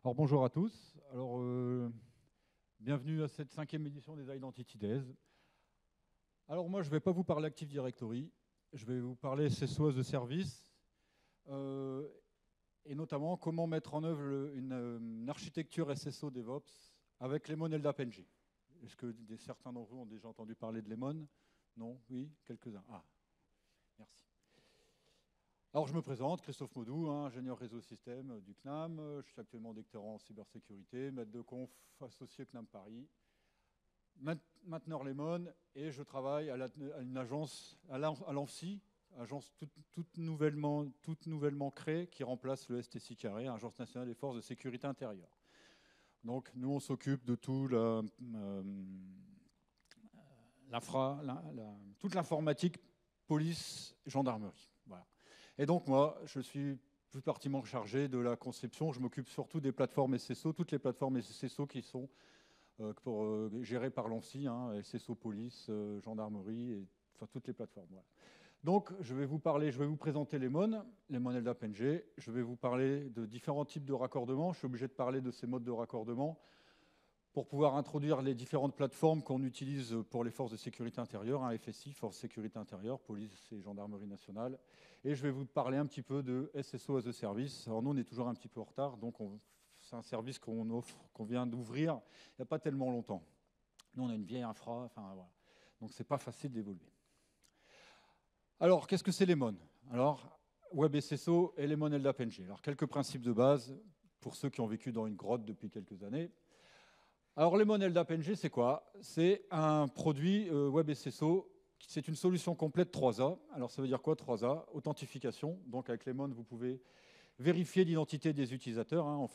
Alors bonjour à tous. Alors bienvenue à cette 5e édition des Identity Days. Alors moi je ne vais pas vous parler Active Directory, je vais vous parler SSO as a Service et notamment comment mettre en œuvre une architecture SSO DevOps avec Lemon LDAP-NG. Est-ce que certains d'entre vous ont déjà entendu parler de Lemon? Non? Oui? Quelques-uns. Ah, merci. Alors je me présente, Christophe Maudou, ingénieur réseau système du CNAM. Je suis actuellement doctorant en cybersécurité, maître de conf associé CNAM Paris, mainteneur Lemon, et je travaille à une agence, à l'ANSSI, agence toute nouvellement créée qui remplace le STSI Carré, Agence nationale des forces de sécurité intérieure. Donc nous on s'occupe de tout toute l'informatique, police, gendarmerie. Voilà. Et donc moi, je suis plus particulièrement chargé de la conception. Je m'occupe surtout des plateformes SSO, toutes les plateformes SSO qui sont gérées par l'ANSSI, SSO police, gendarmerie, enfin toutes les plateformes. Voilà. Donc je vais vous présenter Lemon LDAP-NG. Je vais vous parler de différents types de raccordements. Je suis obligé de parler de ces modes de raccordement pour pouvoir introduire les différentes plateformes qu'on utilise pour les forces de sécurité intérieure, FSI, Force de sécurité intérieure, police et gendarmerie nationale. Et je vais vous parler un petit peu de SSO as a Service. Alors nous, on est toujours un petit peu en retard, donc c'est un service qu'on vient d'ouvrir il n'y a pas tellement longtemps. Nous, on a une vieille infra, enfin voilà. Donc c'est pas facile d'évoluer. Alors, qu'est-ce que c'est Lemon? Alors, Web SSO et Lemon LDAP-NG. Alors, quelques principes de base pour ceux qui ont vécu dans une grotte depuis quelques années. Alors, Lemon LDAP-NG, c'est quoi? C'est un produit Web SSO, c'est une solution complète 3A. Alors, ça veut dire quoi 3A? Authentification. Donc, avec Lemon, vous pouvez vérifier l'identité des utilisateurs. On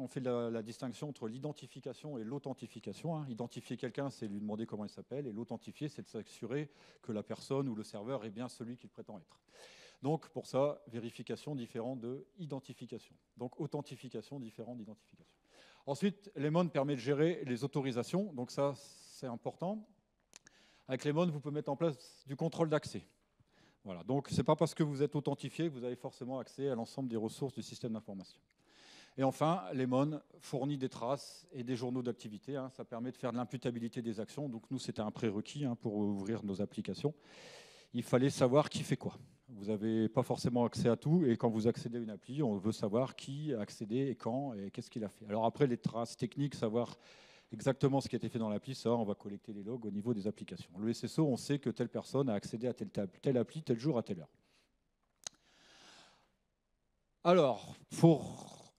fait la distinction entre l'identification et l'authentification. Identifier quelqu'un, c'est lui demander comment il s'appelle, et l'authentifier, c'est de s'assurer que la personne ou le serveur est bien celui qu'il prétend être. Donc, pour ça, vérification différente de identification. Donc, authentification différente d'identification. Ensuite, Lemon permet de gérer les autorisations. Donc, ça, c'est important. Avec Lemon, vous pouvez mettre en place du contrôle d'accès. Voilà. Donc, ce n'est pas parce que vous êtes authentifié que vous avez forcément accès à l'ensemble des ressources du système d'information. Et enfin, Lemon fournit des traces et des journaux d'activité. Ça permet de faire de l'imputabilité des actions. Donc, nous, c'était un prérequis pour ouvrir nos applications. Il fallait savoir qui fait quoi. Vous n'avez pas forcément accès à tout, et quand vous accédez à une appli, on veut savoir qui a accédé et quand et qu'est-ce qu'il a fait. Alors après, les traces techniques, savoir exactement ce qui a été fait dans l'appli, ça, on va collecter les logs au niveau des applications. Le SSO, on sait que telle personne a accédé à telle appli, tel jour, à telle heure. Alors,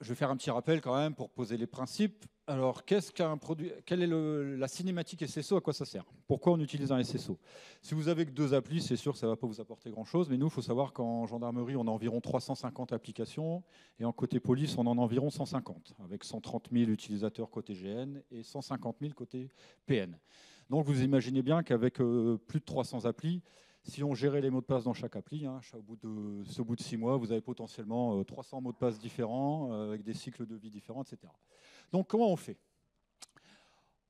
je vais faire un petit rappel quand même pour poser les principes. Alors, qu'est-ce qu'un produit? Quelle est la cinématique SSO? À quoi ça sert? Pourquoi on utilise un SSO? Si vous avez que 2 applis, c'est sûr que ça ne va pas vous apporter grand-chose. Mais nous, il faut savoir qu'en gendarmerie, on a environ 350 applications. Et en côté police, on en a environ 150, avec 130 000 utilisateurs côté GN et 150 000 côté PN. Donc, vous imaginez bien qu'avec plus de 300 applis, si on gérait les mots de passe dans chaque appli, au bout de 6 mois, vous avez potentiellement 300 mots de passe différents, avec des cycles de vie différents, etc. Donc comment on fait?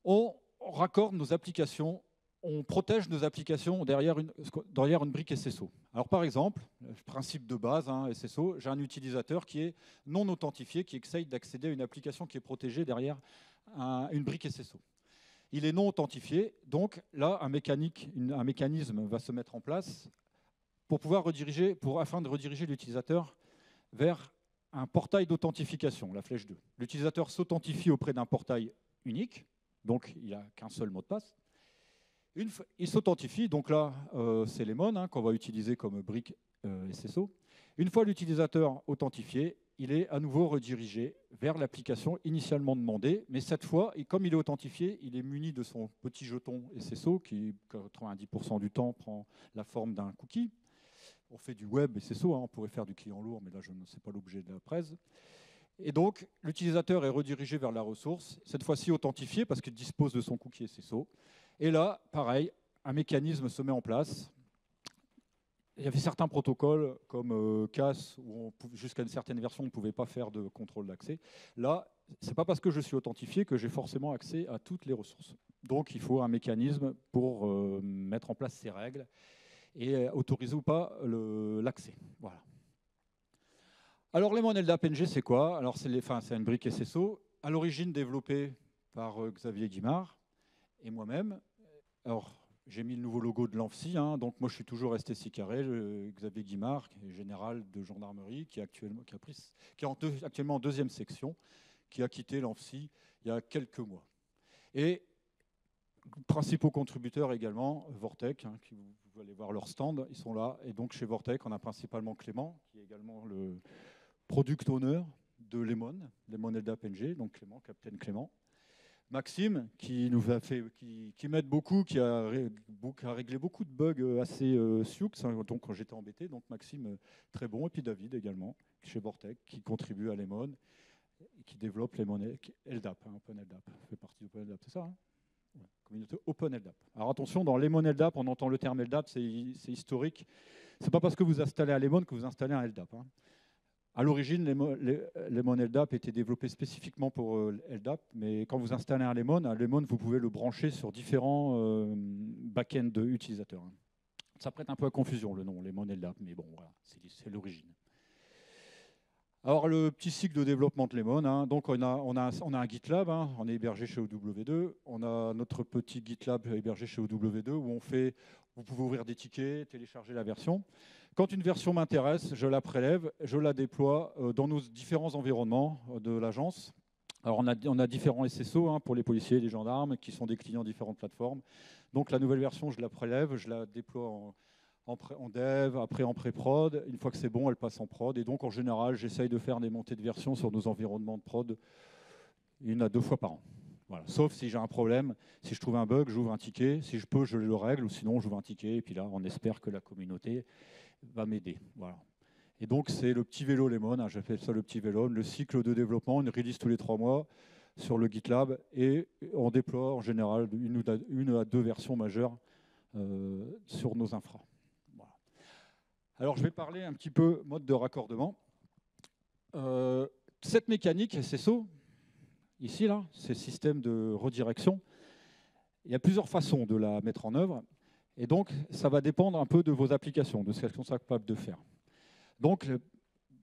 On raccorde nos applications, on protège nos applications derrière une brique SSO. Alors par exemple, le principe de base, SSO, j'ai un utilisateur qui est non authentifié, qui essaye d'accéder à une application qui est protégée derrière une brique SSO. Il est non authentifié, donc là, un mécanisme va se mettre en place afin de rediriger l'utilisateur vers un portail d'authentification, la flèche 2. L'utilisateur s'authentifie auprès d'un portail unique, donc il n'y a qu'un seul mot de passe. Il s'authentifie, donc là, c'est Lemon qu'on va utiliser comme brique SSO. Une fois l'utilisateur authentifié, il est à nouveau redirigé vers l'application initialement demandée, mais cette fois, comme il est authentifié, il est muni de son petit jeton SSO qui, 90% du temps, prend la forme d'un cookie. On fait du web SSO, on pourrait faire du client lourd, mais là, je ne sais pas l'objet de la presse. Et donc, l'utilisateur est redirigé vers la ressource, cette fois-ci authentifié parce qu'il dispose de son cookie SSO. Et là, pareil, un mécanisme se met en place. Il y avait certains protocoles comme CAS, où jusqu'à une certaine version, on ne pouvait pas faire de contrôle d'accès. Là, ce n'est pas parce que je suis authentifié que j'ai forcément accès à toutes les ressources. Donc, il faut un mécanisme pour mettre en place ces règles et autoriser ou pas l'accès. Voilà. Alors, Lemon LDAP NG, c'est quoi? Alors, c'est une brique SSO, à l'origine développée par Xavier Guimard et moi-même. Alors, j'ai mis le nouveau logo de l'ANFSI, hein, donc moi je suis toujours resté si carré. Xavier Guimard, qui est général de gendarmerie, qui est actuellement en deuxième section, qui a quitté l'ANFSI il y a quelques mois. Et principaux contributeurs également, Vortec, hein, vous allez voir leur stand, ils sont là. Et donc chez Vortec, on a principalement Clément, qui est également le product owner de Lemon LDAP NG, donc Clément, Capitaine Clément. Maxime, qui nous a fait, qui m'aide beaucoup, qui a réglé beaucoup de bugs assez sioux, donc quand j'étais embêté. Donc Maxime, très bon. Et puis David également, chez Vortec, qui contribue à Lemon, et qui développe Lemon LDAP, hein, Open LDAP, fait partie d'Open LDAP, c'est ça, hein, ouais, communauté Open LDAP. Alors attention, dans Lemon LDAP, on entend le terme LDAP, c'est historique. C'est pas parce que vous installez un Lemon que vous installez un LDAP. Hein. À l'origine, Lemon LDAP était développé spécifiquement pour LDAP, mais quand vous installez un Lemon, vous pouvez le brancher sur différents back-ends utilisateurs. Ça prête un peu à confusion, le nom, Lemon LDAP, mais bon, voilà, c'est l'origine. Alors, le petit cycle de développement de Lemon, hein, donc on a un GitLab, hein, on est hébergé chez OW2, on a notre petit GitLab hébergé chez OW2 où vous pouvez ouvrir des tickets, télécharger la version. Quand une version m'intéresse, je la prélève, je la déploie dans nos différents environnements de l'agence. Alors on a différents SSO hein, pour les policiers et les gendarmes qui sont des clients de différentes plateformes. Donc la nouvelle version, je la prélève, je la déploie en dev, après en pré-prod. Une fois que c'est bon, elle passe en prod. Et donc en général, j'essaye de faire des montées de version sur nos environnements de prod 1 à 2 fois par an. Voilà. Sauf si j'ai un problème, si je trouve un bug, j'ouvre un ticket. Si je peux, je le règle, ou sinon j'ouvre un ticket. Et puis là, on espère que la communauté va m'aider. Voilà. Et donc, c'est le petit vélo Lemon, hein, j'appelle ça le petit vélo, le cycle de développement, une release tous les 3 mois sur le GitLab, et on déploie en général 1 à 2 versions majeures sur nos infras. Voilà. Alors, je vais parler un petit peu mode de raccordement. Cette mécanique SSO, ici, là, c'est système de redirection, il y a plusieurs façons de la mettre en œuvre. Et donc, ça va dépendre un peu de vos applications, de ce qu'elles sont capables de faire. Donc,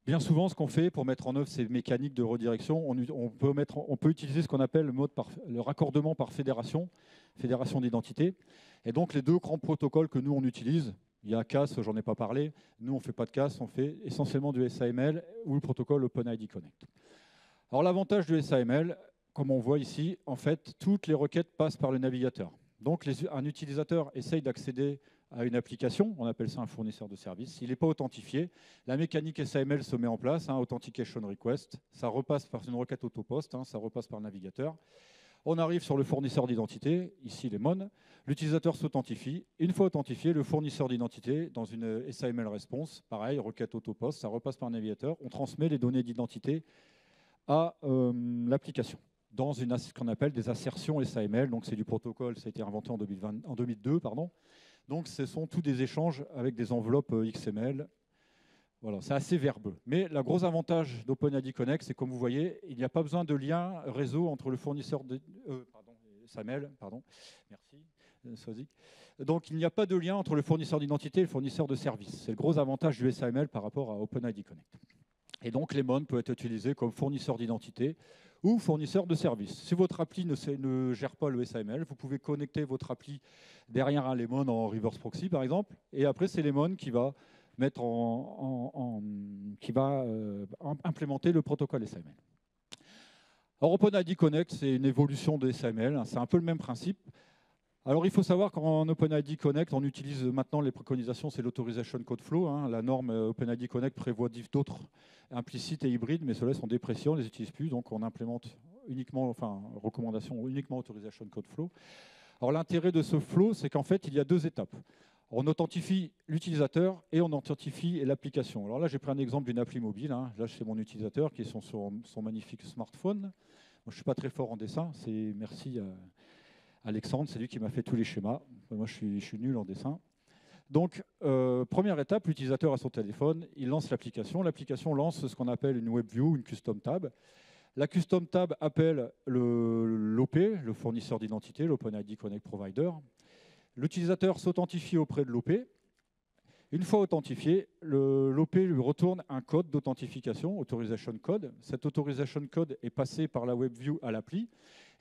bien souvent, ce qu'on fait pour mettre en œuvre ces mécaniques de redirection, on peut utiliser ce qu'on appelle le raccordement par fédération d'identité. Et donc, les deux grands protocoles que nous, on utilise, il y a CAS, j'en ai pas parlé, nous, on ne fait pas de CAS, on fait essentiellement du SAML ou le protocole OpenID Connect. Alors, l'avantage du SAML, comme on voit ici, en fait, toutes les requêtes passent par le navigateur. Donc, un utilisateur essaye d'accéder à une application, on appelle ça un fournisseur de services. S'il n'est pas authentifié, la mécanique SAML se met en place, hein, Authentication Request, ça repasse par une requête autopost, hein, ça repasse par le navigateur. On arrive sur le fournisseur d'identité, ici Lemon, l'utilisateur s'authentifie. Une fois authentifié, le fournisseur d'identité, dans une SAML response, pareil, requête autopost, ça repasse par le navigateur, on transmet les données d'identité à l'application dans ce qu'on appelle des assertions SAML. Donc c'est du protocole, ça a été inventé en 2002, pardon. Donc ce sont tous des échanges avec des enveloppes XML. Voilà, c'est assez verbeux. Mais le gros avantage d'OpenID Connect, c'est comme vous voyez, il n'y a pas besoin de lien réseau entre le fournisseur SAML, merci, Swazik. Donc il n'y a pas de lien entre le fournisseur d'identité et le fournisseur de service. C'est le gros avantage du SAML par rapport à OpenID Connect. Et donc Lemon peut être utilisé comme fournisseur d'identité ou fournisseur de service. Si votre appli ne gère pas le SAML, vous pouvez connecter votre appli derrière un Lemon en reverse proxy, par exemple, et après, c'est Lemon qui va implémenter le protocole SAML. Alors, OpenID Connect, c'est une évolution de SAML, c'est un peu le même principe. Alors, il faut savoir qu'en OpenID Connect, on utilise maintenant les préconisations, c'est l'Authorization Code Flow. Hein. La norme OpenID Connect prévoit d'autres implicites et hybrides, mais ceux-là sont dépréciés, on ne les utilise plus, donc on implémente uniquement, recommandation uniquement Authorization Code Flow. Alors, l'intérêt de ce flow, c'est qu'en fait, il y a 2 étapes. On authentifie l'utilisateur et on authentifie l'application. Alors là, j'ai pris un exemple d'une appli mobile. Hein. Là, c'est mon utilisateur qui est sur son magnifique smartphone. Moi, je ne suis pas très fort en dessin, merci à Alexandre, c'est lui qui m'a fait tous les schémas. Moi, je suis nul en dessin. Donc, première étape, l'utilisateur a son téléphone, il lance l'application. L'application lance ce qu'on appelle une WebView, une custom tab. La custom tab appelle l'OP, le fournisseur d'identité, l'OpenID Connect Provider. L'utilisateur s'authentifie auprès de l'OP. Une fois authentifié, l'OP lui retourne un code d'authentification, authorization code. Cet authorization code est passé par la WebView à l'appli.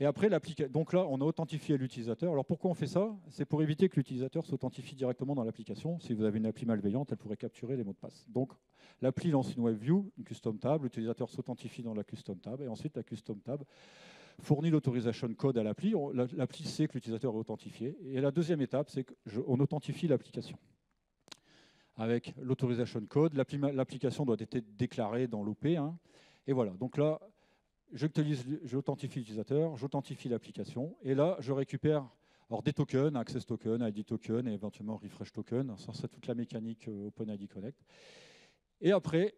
Et après, donc là, on a authentifié l'utilisateur. Alors pourquoi on fait ça? C'est pour éviter que l'utilisateur s'authentifie directement dans l'application. Si vous avez une appli malveillante, elle pourrait capturer les mots de passe. Donc l'appli lance une WebView, une custom tab, l'utilisateur s'authentifie dans la custom tab, et ensuite la custom tab fournit l'autorisation code à l'appli. L'appli sait que l'utilisateur est authentifié. Et la deuxième étape, c'est qu'on authentifie l'application. Avec l'autorisation code, l'application doit être déclarée dans l'OP. Hein, et voilà, donc là, j'authentifie l'utilisateur, j'authentifie l'application, et là, je récupère des tokens, access token, ID token, et éventuellement refresh token. Ça, c'est toute la mécanique OpenID Connect. Et après,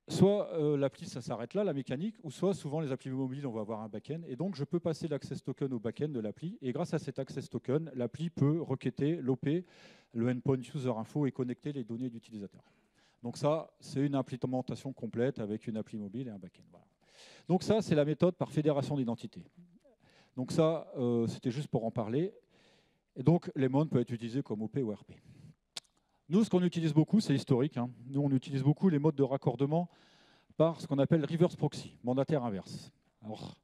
soit l'appli, ça s'arrête là, la mécanique, ou soit souvent les applis mobiles, on va avoir un back-end, et donc je peux passer l'access token au back-end de l'appli, et grâce à cet access token, l'appli peut requêter l'OP, le endpoint user info, et connecter les données d'utilisateur. Donc ça, c'est une implémentation complète avec une appli mobile et un back-end. Voilà. Donc ça, c'est la méthode par fédération d'identité. Donc ça, c'était juste pour en parler. Et donc, Lemon peut être utilisé comme OP ou RP. Nous, ce qu'on utilise beaucoup, c'est historique. Hein. Nous, on utilise beaucoup les modes de raccordement par ce qu'on appelle reverse proxy, mandataire inverse. Alors,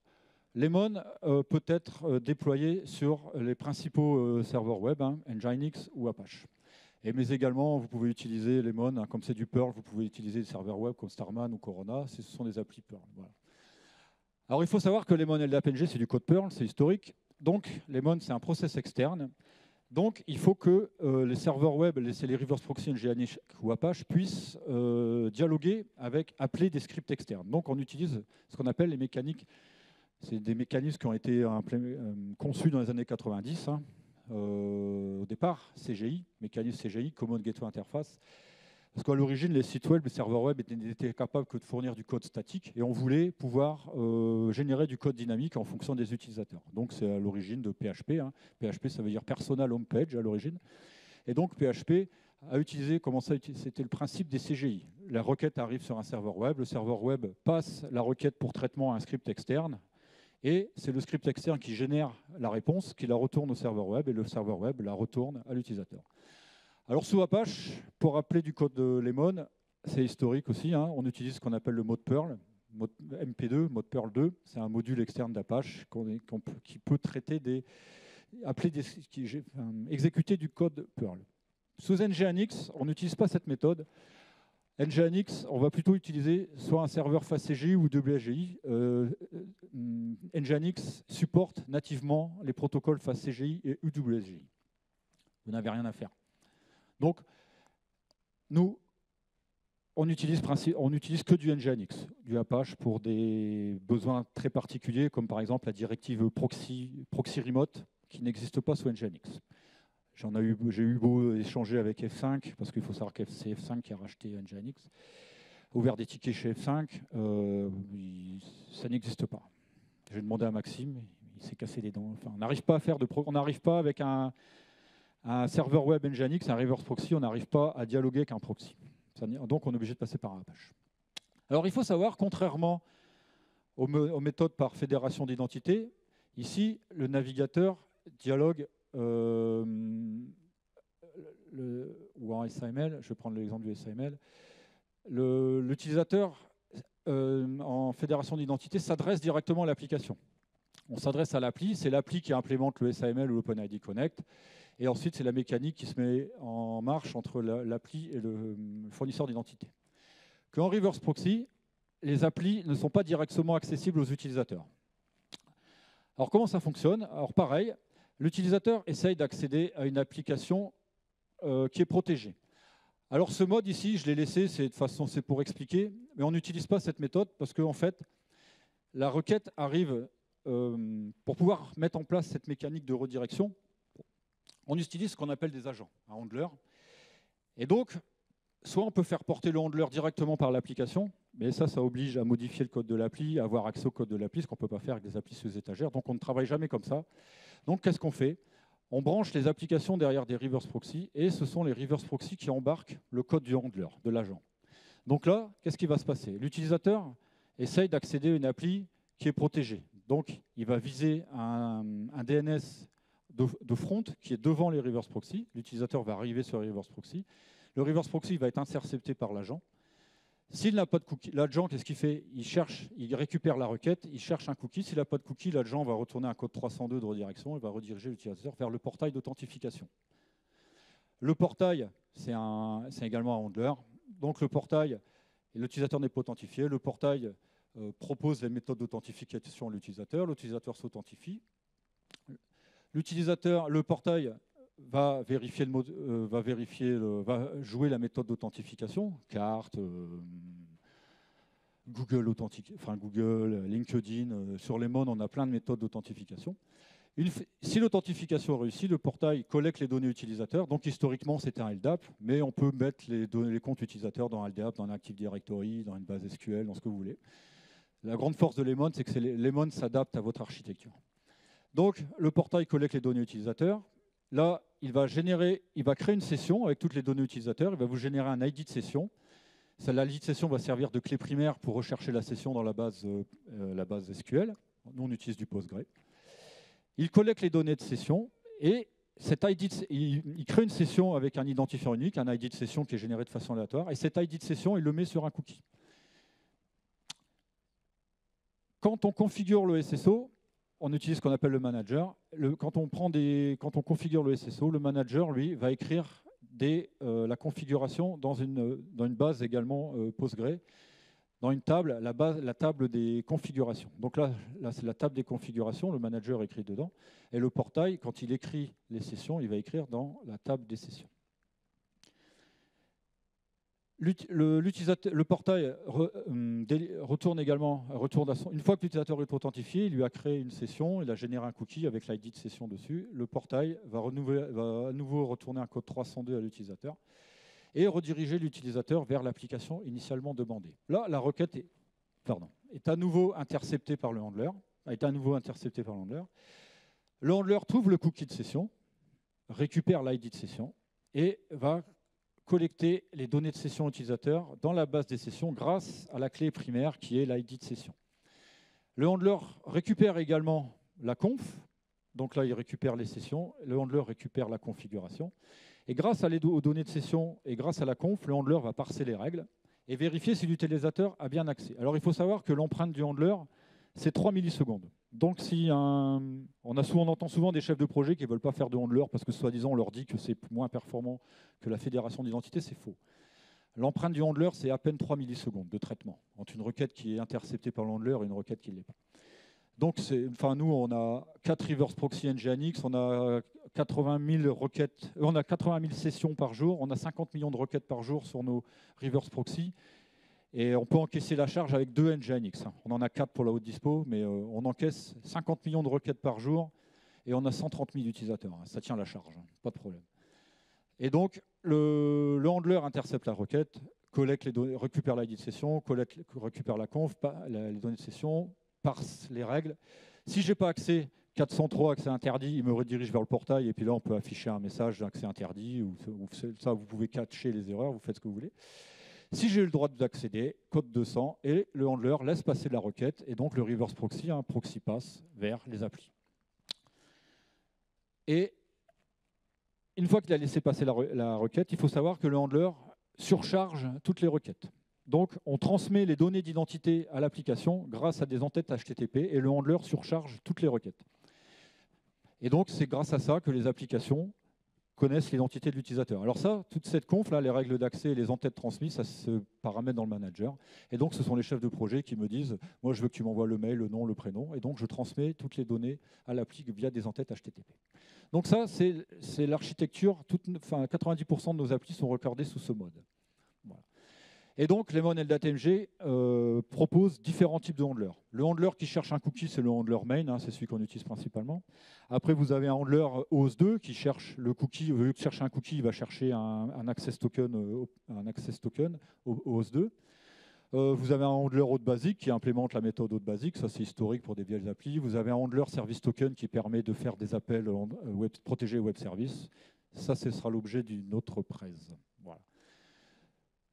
Lemon peut être déployé sur les principaux serveurs web, hein, Nginx ou Apache. Mais également, vous pouvez utiliser Lemon, hein, comme c'est du Perl, vous pouvez utiliser des serveurs web comme Starman ou Corona, ce sont des applis Perl. Voilà. Alors, il faut savoir que Lemon LDAPNG, c'est du code Perl, c'est historique. Donc, Lemon, c'est un process externe. Donc, il faut que les serveurs web, les reverse proxy Nginx ou Apache, puissent dialoguer avec, appeler des scripts externes. Donc, on utilise ce qu'on appelle les mécaniques. C'est des mécanismes qui ont été conçus dans les années 90. Hein. Au départ, CGI, mécanisme CGI, Common Gateway Interface. Parce qu'à l'origine, les sites web, les serveurs web n'étaient capables que de fournir du code statique et on voulait pouvoir générer du code dynamique en fonction des utilisateurs. Donc c'est à l'origine de PHP. Hein. PHP, ça veut dire Personal Home Page à l'origine. Et donc PHP a utilisé, c'était le principe des CGI. La requête arrive sur un serveur web, le serveur web passe la requête pour traitement à un script externe. Et c'est le script externe qui génère la réponse, qui la retourne au serveur web, et le serveur web la retourne à l'utilisateur. Alors sous Apache, pour appeler du code de Lemon, c'est historique aussi, hein, on utilise ce qu'on appelle le mode Perl, mode MP2, mode Perl 2, c'est un module externe d'Apache qui peut traiter exécuter du code Perl. Sous Nginx, on n'utilise pas cette méthode. Nginx, on va plutôt utiliser soit un serveur FastCGI ou WSGI. Nginx supporte nativement les protocoles FastCGI et UWSGI. Vous n'avez rien à faire. Donc, nous, on utilise que du Nginx, du Apache pour des besoins très particuliers, comme par exemple la directive proxy remote, qui n'existe pas sous Nginx. J'ai eu beau échanger avec F5, parce qu'il faut savoir que c'est F5 qui a racheté Nginx, ouvert des tickets chez F5, ça n'existe pas. J'ai demandé à Maxime, il s'est cassé les dents. Enfin, on n'arrive pas à faire on n'arrive pas avec un serveur web Nginx, un reverse proxy, on n'arrive pas à dialoguer avec un proxy. Donc on est obligé de passer par un Apache. Alors il faut savoir, contrairement aux méthodes par fédération d'identité, ici le navigateur dialogue ou en SAML, je vais prendre l'exemple du SAML, l'utilisateur en fédération d'identité s'adresse directement à l'application. On s'adresse à l'appli, c'est l'appli qui implémente le SAML ou l'OpenID Connect, et ensuite c'est la mécanique qui se met en marche entre l'appli et le fournisseur d'identité. Qu'en reverse proxy, les applis ne sont pas directement accessibles aux utilisateurs. Alors comment ça fonctionne? Alors pareil, l'utilisateur essaye d'accéder à une application qui est protégée. Alors ce mode ici, je l'ai laissé, c'est pour expliquer, mais on n'utilise pas cette méthode parce qu'en fait, la requête arrive, pour pouvoir mettre en place cette mécanique de redirection, on utilise ce qu'on appelle des agents, un handler. Et donc, soit on peut faire porter le handler directement par l'application, mais ça oblige à modifier le code de l'appli, à avoir accès au code de l'appli, ce qu'on ne peut pas faire avec des applis sous étagère. Donc on ne travaille jamais comme ça. Donc qu'est-ce qu'on fait? On branche les applications derrière des reverse proxy, et ce sont les reverse proxy qui embarquent le code du handler, de l'agent. Donc là, qu'est-ce qui va se passer? L'utilisateur essaye d'accéder à une appli qui est protégée. Donc il va viser un DNS de front qui est devant les reverse proxy. L'utilisateur va arriver sur les reverse proxy. Le reverse proxy va être intercepté par l'agent. S'il n'a pas de cookie, l'agent, qu'est-ce qu'il fait? Il récupère la requête, il cherche un cookie. S'il n'a pas de cookie, l'agent va retourner un code 302 de redirection et va rediriger l'utilisateur vers le portail d'authentification. Le portail, c'est également un handler. Donc le portail, l'utilisateur n'est pas authentifié. Le portail propose les méthodes d'authentification à l'utilisateur. L'utilisateur s'authentifie. Le portail va jouer la méthode d'authentification, carte, Google, LinkedIn. Sur Lemon, on a plein de méthodes d'authentification. Si l'authentification réussit, le portail collecte les données utilisateurs. Donc historiquement, c'était un LDAP, mais on peut mettre les comptes utilisateurs dans un LDAP, dans un Active Directory, dans une base SQL, dans ce que vous voulez. La grande force de Lemon, c'est que Lemon s'adapte à votre architecture. Donc, le portail collecte les données utilisateurs. Là, il va créer une session avec toutes les données utilisateurs. Il va vous générer un ID de session. L'ID de session va servir de clé primaire pour rechercher la session dans la base SQL. Nous, on utilise du Postgre. Il collecte les données de session et il crée une session avec un identifiant unique, un ID de session qui est généré de façon aléatoire. Et cet ID de session, il le met sur un cookie. Quand on configure le SSO, on utilise ce qu'on appelle le manager. Quand on configure le SSO, le manager, lui, va écrire la configuration dans une base également Postgre, dans une table, la table des configurations. Donc là c'est la table des configurations, le manager écrit dedans, et le portail, quand il écrit les sessions, il va écrire dans la table des sessions. Le portail retourne une fois que l'utilisateur est authentifié, il lui a créé une session, il a généré un cookie avec l'ID de session dessus. Le portail va à nouveau retourner un code 302 à l'utilisateur et rediriger l'utilisateur vers l'application initialement demandée. Là, la requête est à nouveau interceptée par le handler. Le handler trouve le cookie de session, récupère l'ID de session et va collecter les données de session utilisateur dans la base des sessions grâce à la clé primaire qui est l'ID de session. Le handler récupère également la conf, donc là il récupère les sessions, le handler récupère la configuration, et grâce aux données de session et grâce à la conf, le handler va parser les règles et vérifier si l'utilisateur a bien accès. Alors il faut savoir que l'empreinte du handler, c'est 3 millisecondes. Donc on entend souvent des chefs de projet qui ne veulent pas faire de handler parce que soi-disant on leur dit que c'est moins performant que la fédération d'identité, c'est faux. L'empreinte du handler, c'est à peine 3 millisecondes de traitement entre une requête qui est interceptée par le handler et une requête qui ne l'est pas. Donc nous, on a 4 reverse proxy Nginx, on a 80 000 requêtes, on a 80 000 sessions par jour, on a 50 millions de requêtes par jour sur nos reverse proxy. Et on peut encaisser la charge avec 2 Nginx. On en a 4 pour la haute dispo, mais on encaisse 50 millions de requêtes par jour et on a 130 000 utilisateurs. Ça tient la charge, pas de problème. Et donc, le handler intercepte la requête, collecte les données, récupère l'ID de session, récupère la conf, les données de session, parse les règles. Si je n'ai pas accès, 403 accès interdit, il me redirige vers le portail et puis là, on peut afficher un message d'accès interdit. Ou ça, vous pouvez catcher les erreurs, vous faites ce que vous voulez. Si j'ai le droit d'accéder, code 200, et le handler laisse passer la requête, et donc le reverse proxy, un proxy pass vers les applis. Et une fois qu'il a laissé passer la requête, il faut savoir que le handler surcharge toutes les requêtes. Donc on transmet les données d'identité à l'application grâce à des entêtes HTTP, et le handler surcharge toutes les requêtes. Et donc c'est grâce à ça que les applications connaissent l'identité de l'utilisateur. Alors ça, toute cette conf, là, les règles d'accès et les entêtes transmises, ça se paramètre dans le manager. Et donc, ce sont les chefs de projet qui me disent « Moi, je veux que tu m'envoies le mail, le nom, le prénom. » Et donc, je transmets toutes les données à l'appli via des entêtes HTTP. Donc ça, c'est l'architecture. 90% de nos applis sont recordées sous ce mode. Voilà. Et donc, Lemon LDAP-MG propose différents types de handlers. Le handler qui cherche un cookie, c'est le handler main, c'est celui qu'on utilise principalement. Après, vous avez un handler OAuth2 qui cherche le cookie. Au lieu de chercher un cookie, il va chercher un access token OAuth2. Vous avez un handler auth basic qui implémente la méthode auth basic, ça c'est historique pour des vieilles applis. Vous avez un handler service token qui permet de faire des appels protégés web service. Ça, ce sera l'objet d'une autre presse. Voilà.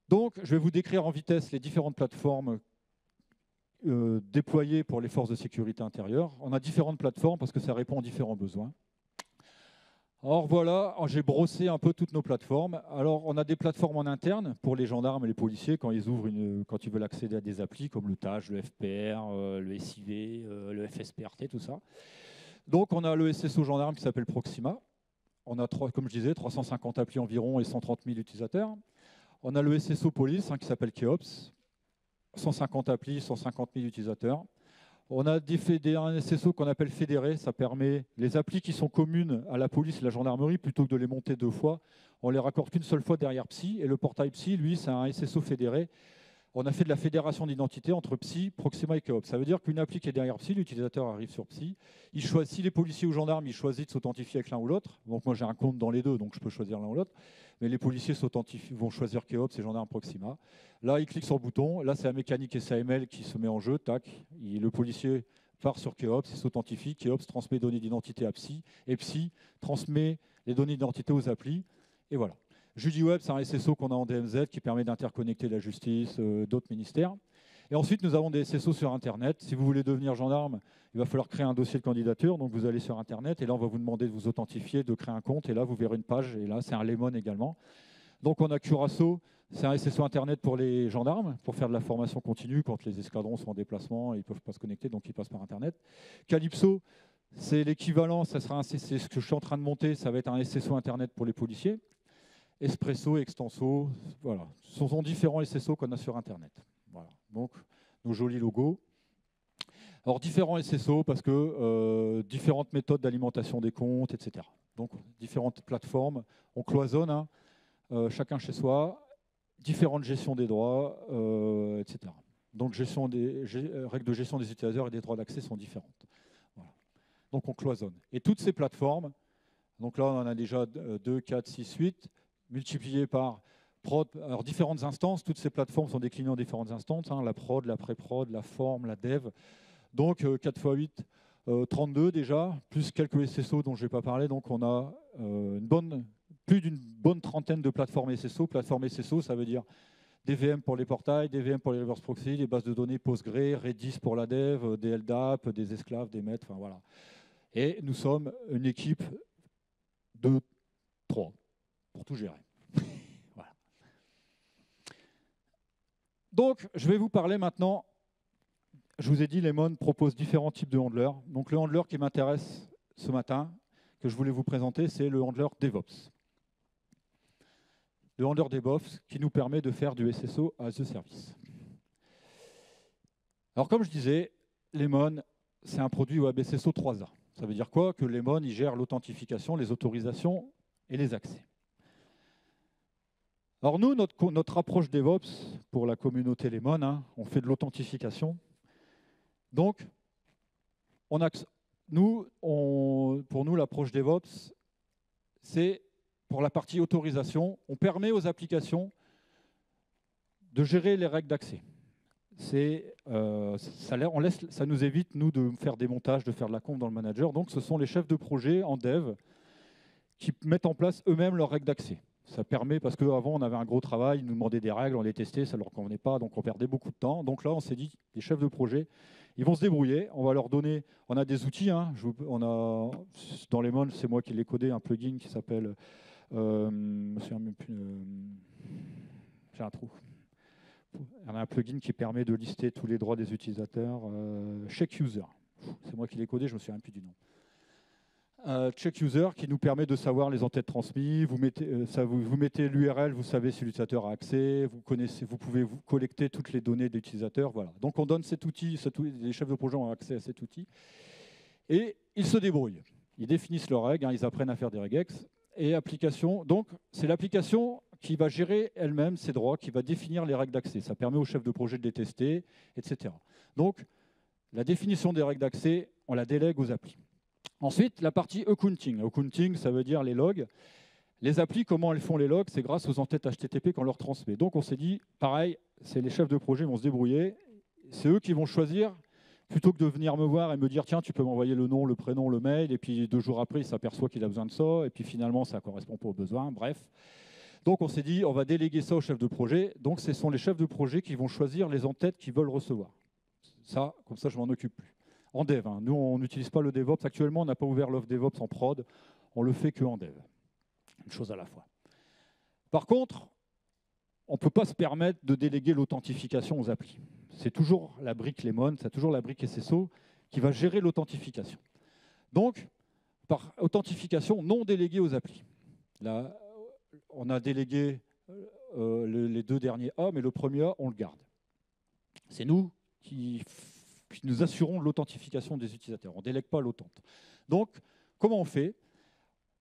Donc, je vais vous décrire en vitesse les différentes plateformes déployées pour les forces de sécurité intérieure. On a différentes plateformes parce que ça répond à différents besoins. Alors voilà, j'ai brossé un peu toutes nos plateformes. Alors on a des plateformes en interne pour les gendarmes et les policiers quand ils ouvrent quand ils veulent accéder à des applis comme le TAJ, le FPR, le SIV, le FSPRT, tout ça. Donc on a le SSO gendarme qui s'appelle Proxima. On a, comme je disais, 350 applis environ et 130 000 utilisateurs. On a le SSO police qui s'appelle Keops, 150 applis, 150 000 utilisateurs. On a un SSO qu'on appelle fédéré, ça permet les applis qui sont communes à la police et la gendarmerie, plutôt que de les monter deux fois, on les raccorde qu'une seule fois derrière PSI, et le portail PSI, lui, c'est un SSO fédéré. On a fait de la fédération d'identité entre PSI, Proxima et Keops. Ça veut dire qu'une appli qui est derrière PSI, l'utilisateur arrive sur PSI, si les policiers ou gendarmes, ils choisissent de s'authentifier avec l'un ou l'autre, donc moi j'ai un compte dans les deux, donc je peux choisir l'un ou l'autre, mais les policiers vont choisir Keops et gendarmes Proxima. Là, ils cliquent sur le bouton, là c'est la mécanique SAML qui se met en jeu, tac, le policier part sur Keops, il s'authentifie, Keops transmet les données d'identité à PSI, et PSI transmet les données d'identité aux applis, et voilà. JudiWeb, c'est un SSO qu'on a en DMZ qui permet d'interconnecter la justice, d'autres ministères. Et ensuite, nous avons des SSO sur Internet. Si vous voulez devenir gendarme, il va falloir créer un dossier de candidature. Donc vous allez sur Internet et là, on va vous demander de vous authentifier, de créer un compte. Et là, vous verrez une page. Et là, c'est un Lemon également. Donc on a Curaçao, c'est un SSO Internet pour les gendarmes, pour faire de la formation continue quand les escadrons sont en déplacement et ils ne peuvent pas se connecter, donc ils passent par Internet. Calypso, c'est l'équivalent, c'est ce que je suis en train de monter, ça va être un SSO Internet pour les policiers. Espresso, Extenso, voilà. Ce sont différents SSO qu'on a sur Internet. Voilà. Donc, nos jolis logos. Alors, différents SSO parce que différentes méthodes d'alimentation des comptes, etc. Donc, différentes plateformes. On cloisonne, hein, chacun chez soi, différentes gestions des droits, etc. Donc, règles de gestion des utilisateurs et des droits d'accès sont différentes. Voilà. Donc, on cloisonne. Et toutes ces plateformes, donc là, on en a déjà 2, 4, 6, 8, multiplié par prod, alors différentes instances, toutes ces plateformes sont déclinées en différentes instances, hein, la prod, la pré-prod, la forme, la dev. Donc 4 x 8, 32 déjà, plus quelques SSO dont je n'ai pas parlé. Donc on a plus d'une bonne trentaine de plateformes SSO. Plateforme SSO, ça veut dire des VM pour les portails, des VM pour les reverse proxy, des bases de données Postgre, Redis pour la dev, des LDAP, des esclaves, des maîtres, enfin voilà. Et nous sommes une équipe de 3 pour tout gérer. Voilà. Donc, je vais vous parler maintenant. Je vous ai dit, Lemon propose différents types de handlers. Donc, le handler qui m'intéresse ce matin, que je voulais vous présenter, c'est le handler DevOps. Le handler DevOps qui nous permet de faire du SSO as a service. Alors, comme je disais, Lemon, c'est un produit Web SSO 3A. Ça veut dire quoi? Que Lemon, il gère l'authentification, les autorisations et les accès. Alors nous, notre approche DevOps pour la communauté Lemon, hein, on fait de l'authentification. Donc, pour nous, l'approche DevOps, c'est pour la partie autorisation, on permet aux applications de gérer les règles d'accès. Ça nous évite, nous, de faire des montages, de faire de la conf dans le manager. Donc, ce sont les chefs de projet en dev qui mettent en place eux-mêmes leurs règles d'accès. Ça permet, parce qu'avant, on avait un gros travail, ils nous demandaient des règles, on les testait, ça ne leur convenait pas, donc on perdait beaucoup de temps. Donc là, on s'est dit, les chefs de projet, ils vont se débrouiller, on va leur donner, on a des outils, hein, dans Lemon, c'est moi qui l'ai codé, un plugin qui s'appelle, j'ai un trou. On a un plugin qui permet de lister tous les droits des utilisateurs, Check User. C'est moi qui l'ai codé, je ne me souviens plus du nom. Check User qui nous permet de savoir les en-têtes transmis. Vous mettez l'URL, vous savez si l'utilisateur a accès. Vous pouvez collecter toutes les données de l'utilisateur. Voilà. Donc on donne cet outil, les chefs de projet ont accès à cet outil. Et ils se débrouillent. Ils définissent leurs règles, hein, ils apprennent à faire des regex. Et application, donc c'est l'application qui va gérer elle-même ses droits, qui va définir les règles d'accès. Ça permet aux chefs de projet de les tester, etc. Donc la définition des règles d'accès, on la délègue aux applis. Ensuite, la partie accounting. Accounting, ça veut dire les logs. Les applis, comment elles font les logs? C'est grâce aux en-têtes HTTP qu'on leur transmet. Donc on s'est dit, pareil, c'est les chefs de projet vont se débrouiller. C'est eux qui vont choisir, plutôt que de venir me voir et me dire, tiens, tu peux m'envoyer le nom, le prénom, le mail, et puis 2 jours après, il s'aperçoit qu'il a besoin de ça, et puis finalement, ça ne correspond pas aux besoins. Bref. Donc on s'est dit, on va déléguer ça aux chefs de projet. Donc ce sont les chefs de projet qui vont choisir les en-têtes qu'ils veulent recevoir. Ça, comme ça, je ne m'en occupe plus. En dev, hein. Nous, on n'utilise pas le DevOps. Actuellement, on n'a pas ouvert l'offre DevOps en prod. on le fait que en dev. Une chose à la fois. Par contre, on ne peut pas se permettre de déléguer l'authentification aux applis. C'est toujours la brique Lemon, c'est toujours la brique SSO qui va gérer l'authentification. Donc, par authentification non déléguée aux applis. Là, on a délégué les 2 derniers A, mais le premier A, on le garde. C'est nous qui nous assurons l'authentification des utilisateurs. On ne délègue pas l'authentique. Donc, comment on fait?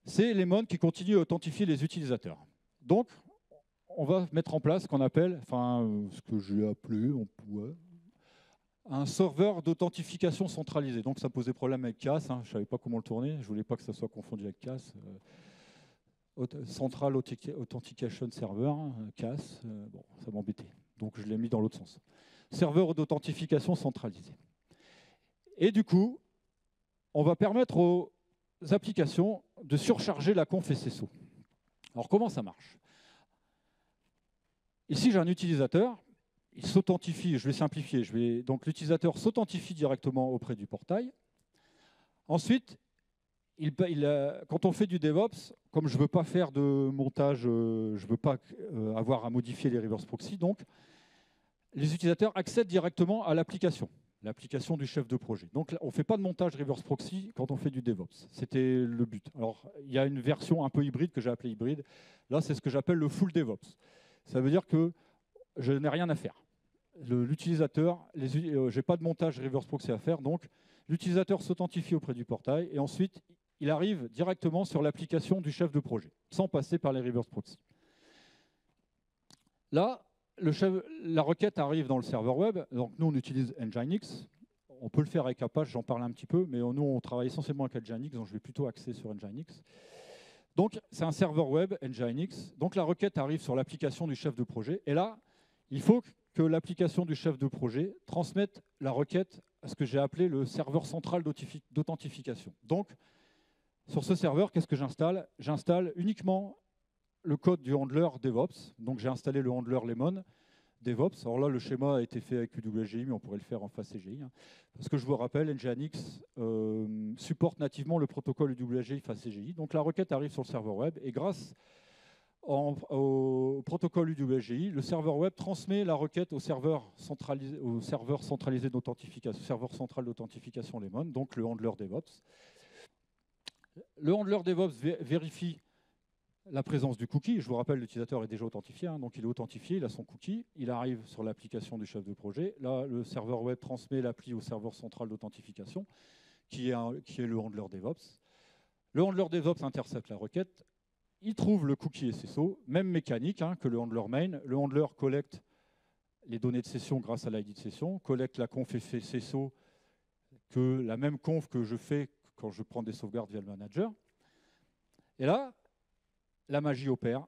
C'est Lemon qui continue à authentifier les utilisateurs. Donc, on va mettre en place ce qu'on appelle, ce que j'ai appelé, un serveur d'authentification centralisé. Donc, ça posait problème avec CAS. Je ne savais pas comment le tourner. Je ne voulais pas que ça soit confondu avec CAS. Central Authentication Server, CAS. Bon, ça m'embêtait. Donc, je l'ai mis dans l'autre sens. Serveur d'authentification centralisé. Et du coup, on va permettre aux applications de surcharger la conf SSO. Alors, comment ça marche? Ici, j'ai un utilisateur, il s'authentifie, je vais simplifier, donc l'utilisateur s'authentifie directement auprès du portail. Ensuite, quand on fait du DevOps, comme je ne veux pas faire de montage, je ne veux pas avoir à modifier les reverse proxy, donc les utilisateurs accèdent directement à l'application du chef de projet. Donc on ne fait pas de montage reverse proxy quand on fait du DevOps. C'était le but. Alors il y a une version un peu hybride que j'ai appelée hybride. Là, c'est ce que j'appelle le full DevOps. Ça veut dire que je n'ai rien à faire. L'utilisateur, je n'ai pas de montage reverse proxy à faire, donc l'utilisateur s'authentifie auprès du portail et ensuite il arrive directement sur l'application du chef de projet, sans passer par les reverse proxy. Là, la requête arrive dans le serveur web, donc nous on utilise Nginx. On peut le faire avec Apache, j'en parle un petit peu, mais nous on travaille essentiellement avec Nginx, donc je vais plutôt axer sur Nginx. Donc c'est un serveur web, Nginx, donc la requête arrive sur l'application du chef de projet, et là, il faut que l'application du chef de projet transmette la requête à ce que j'ai appelé le serveur central d'authentification. Donc, sur ce serveur, qu'est-ce que j'installe? J'installe uniquement le code du handler DevOps. Donc, j'ai installé le handler Lemon DevOps. Alors là, le schéma a été fait avec UWGI, mais on pourrait le faire en face CGI. Parce que je vous rappelle, Nginx supporte nativement le protocole UWGI face CGI. Donc, la requête arrive sur le serveur web et grâce au protocole UWGI, le serveur web transmet la requête au serveur centralisé d'authentification, serveur central d'authentification Lemon, donc le handler DevOps. Le handler DevOps vérifie la présence du cookie. Je vous rappelle, l'utilisateur est déjà authentifié, donc il est authentifié, il a son cookie, il arrive sur l'application du chef de projet. Là, le serveur web transmet l'appli au serveur central d'authentification, qui est le handler DevOps. Le handler DevOps intercepte la requête. Il trouve le cookie SSO, même mécanique que le handler main. Le handler collecte les données de session grâce à l'ID de session, collecte la conf SSO, la même conf que je fais quand je prends des sauvegardes via le manager. Et là, la magie opère.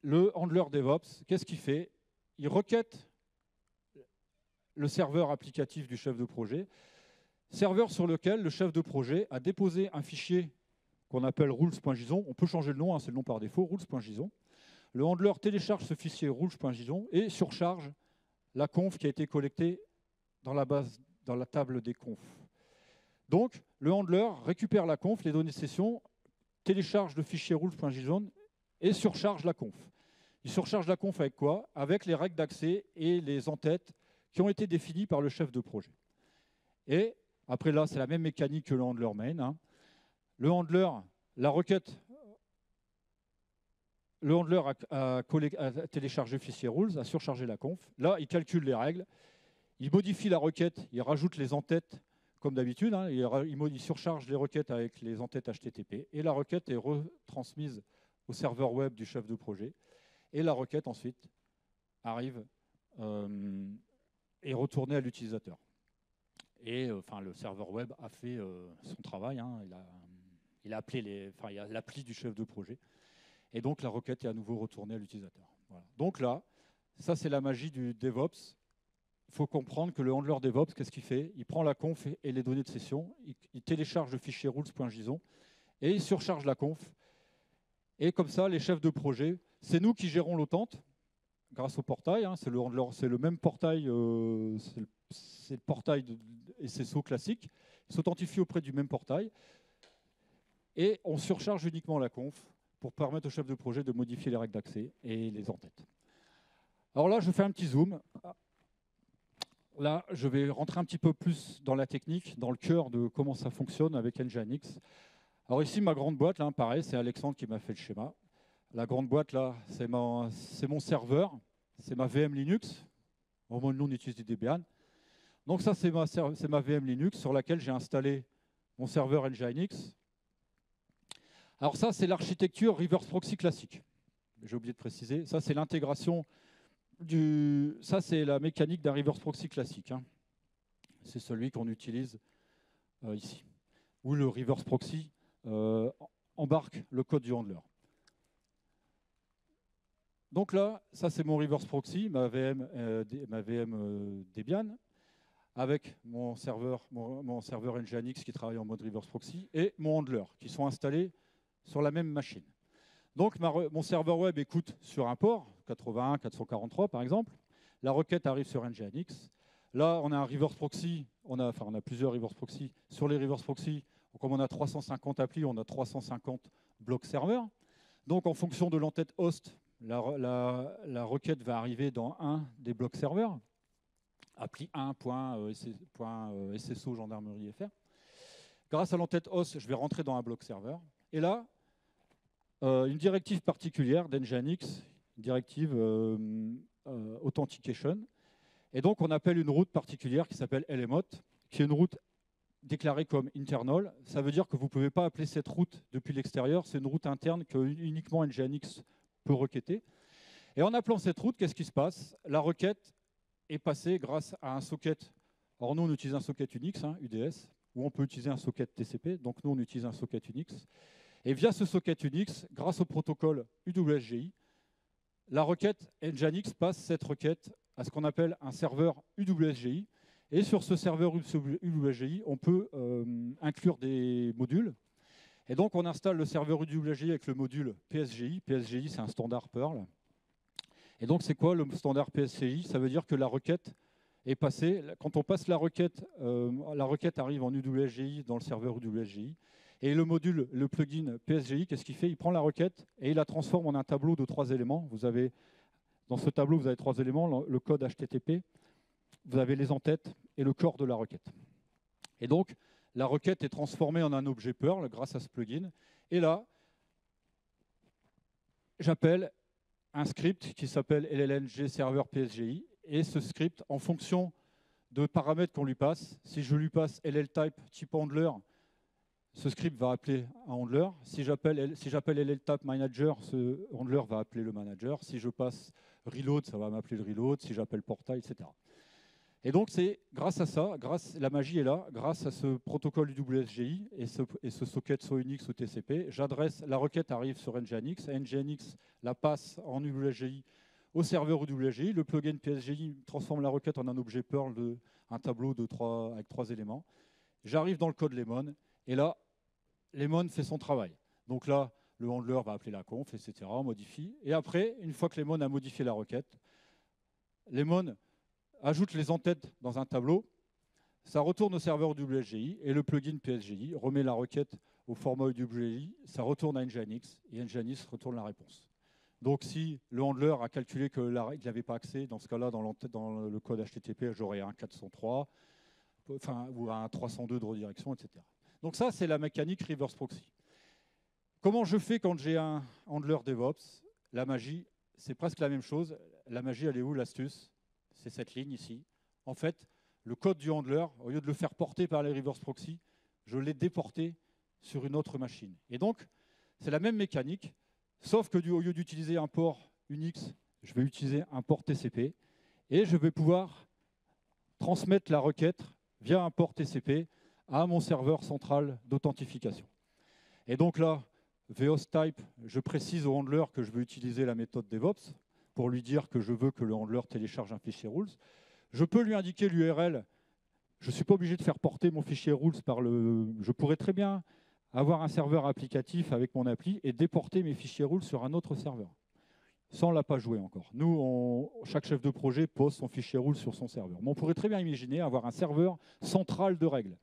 Le handler DevOps, qu'est-ce qu'il fait? Il requête le serveur applicatif du chef de projet, serveur sur lequel le chef de projet a déposé un fichier qu'on appelle rules.json. On peut changer le nom, c'est le nom par défaut, rules.json. Le handler télécharge ce fichier rules.json et surcharge la conf qui a été collectée dans la table des confs. Donc, le handler récupère la conf, les données de session, télécharge le fichier rules.json et surcharge la conf. Il surcharge la conf avec quoi? Avec les règles d'accès et les entêtes qui ont été définies par le chef de projet. Et après là, c'est la même mécanique que le handler main. Le handler, la requête, le handler a téléchargé le fichier rules, a surchargé la conf. Là, il calcule les règles, il modifie la requête, il rajoute les entêtes comme d'habitude, il surcharge les requêtes avec les entêtes HTTP, et la requête est retransmise au serveur web du chef de projet. Et la requête, ensuite, arrive et retournée à l'utilisateur. Et le serveur web a fait son travail, il a appelé l'appli du chef de projet. Et donc, la requête est à nouveau retournée à l'utilisateur. Voilà. Donc là, ça, c'est la magie du DevOps. Il faut comprendre que le handler DevOps, qu'est-ce qu'il fait? Il prend la conf et les données de session, il télécharge le fichier rules.json et il surcharge la conf. Et comme ça, les chefs de projet, c'est nous qui gérons l'authentique grâce au portail. C'est le même portail, c'est le portail de SSO classique. Il s'authentifie auprès du même portail. Et on surcharge uniquement la conf pour permettre au chef de projet de modifier les règles d'accès et les en-têtes. Alors là, je fais un petit zoom. Là, je vais rentrer un petit peu plus dans la technique, dans le cœur de comment ça fonctionne avec Nginx. Alors ici, ma grande boîte, là, pareil, c'est Alexandre qui m'a fait le schéma. La grande boîte, là, c'est mon serveur, c'est ma VM Linux. Au moins, nous, on utilise du Debian. Donc ça, c'est ma VM Linux sur laquelle j'ai installé mon serveur Nginx. Alors ça, c'est l'architecture reverse proxy classique. J'ai oublié de préciser. Ça, c'est l'intégration ça, c'est la mécanique d'un reverse proxy classique. Hein. C'est celui qu'on utilise ici, où le reverse proxy embarque le code du handler. Donc là, ça, c'est mon reverse proxy, ma VM Debian, avec mon serveur Nginx qui travaille en mode reverse proxy, et mon handler, qui sont installés sur la même machine. Donc mon serveur web écoute sur un port, 81, 443 par exemple. La requête arrive sur Nginx. Là, on a un reverse proxy, on a plusieurs reverse proxy. Sur les reverse proxy, comme on a 350 applis, on a 350 blocs serveurs. Donc en fonction de l'entête host, la requête va arriver dans un des blocs serveurs, appli 1.sso gendarmerie fr. Grâce à l'entête host, je vais rentrer dans un bloc serveur. Et là, une directive particulière d'Nginx, une directive Authentication. Et donc, on appelle une route particulière qui s'appelle LMOT, qui est une route déclarée comme internal. Ça veut dire que vous ne pouvez pas appeler cette route depuis l'extérieur. C'est une route interne que uniquement Nginx peut requêter. Et en appelant cette route, qu'est-ce qui se passe? La requête est passée grâce à un socket. Alors, nous, on utilise un socket Unix, hein, UDS, ou on peut utiliser un socket TCP. Donc, nous, on utilise un socket Unix. Et via ce socket Unix, grâce au protocole UWSGI, la requête Nginx passe cette requête à ce qu'on appelle un serveur UWSGI. Et sur ce serveur UWSGI, on peut inclure des modules. Et donc, on installe le serveur UWSGI avec le module PSGI. PSGI, c'est un standard Perl. Et donc, c'est quoi le standard PSGI? Ça veut dire que la requête est passée. Quand on passe la requête arrive en UWSGI dans le serveur UWSGI. Et le module, le plugin PSGI, qu'est-ce qu'il fait? Il prend la requête et il la transforme en un tableau de 3 éléments. Dans ce tableau, vous avez 3 éléments, le code HTTP, vous avez les entêtes et le corps de la requête. Et donc, la requête est transformée en un objet Perl grâce à ce plugin. Et là, j'appelle un script qui s'appelle LLNG server PSGI. Et ce script, en fonction de paramètres qu'on lui passe, si je lui passe LLType type handler, ce script va appeler un handler. Si j'appelle LLType manager, ce handler va appeler le manager. Si je passe reload, ça va m'appeler le reload. Si j'appelle portail, etc. Et donc, c'est grâce à ça, la magie est là, grâce à ce protocole UWSGI et ce socket soit Unix ou TCP, la requête arrive sur Nginx. Nginx la passe en UWSGI au serveur UWSGI. Le plugin PSGI transforme la requête en un objet Perl, un tableau avec 3 éléments. J'arrive dans le code Lemon, et là, Lemon fait son travail. Donc là, le handler va appeler la conf, etc. On modifie. Et après, une fois que Lemon a modifié la requête, Lemon ajoute les entêtes dans un tableau, ça retourne au serveur UWSGI et le plugin PSGI remet la requête au format UWSGI, ça retourne à Nginx et Nginx retourne la réponse. Donc si le handler a calculé qu'il n'avait pas accès, dans ce cas-là, dans le code HTTP, j'aurais un 403, ou un 302 de redirection, etc. Donc ça, c'est la mécanique reverse proxy. Comment je fais quand j'ai un handler DevOps? La magie, c'est presque la même chose. La magie, elle est où, l'astuce? C'est cette ligne ici. En fait, le code du handler, au lieu de le faire porter par les reverse proxy, je l'ai déporté sur une autre machine. Et donc, c'est la même mécanique, sauf que au lieu d'utiliser un port Unix, je vais utiliser un port TCP, et je vais pouvoir transmettre la requête via un port TCP à mon serveur central d'authentification. Et donc là, VHostType, je précise au handler que je veux utiliser la méthode DevOps pour lui dire que je veux que le handler télécharge un fichier rules. Je peux lui indiquer l'URL. Je ne suis pas obligé de faire porter mon fichier rules par le... Je pourrais très bien avoir un serveur applicatif avec mon appli et déporter mes fichiers rules sur un autre serveur. Ça, on ne l'a pas joué encore. Nous, chaque chef de projet pose son fichier rules sur son serveur. Mais on pourrait très bien imaginer avoir un serveur central de règles.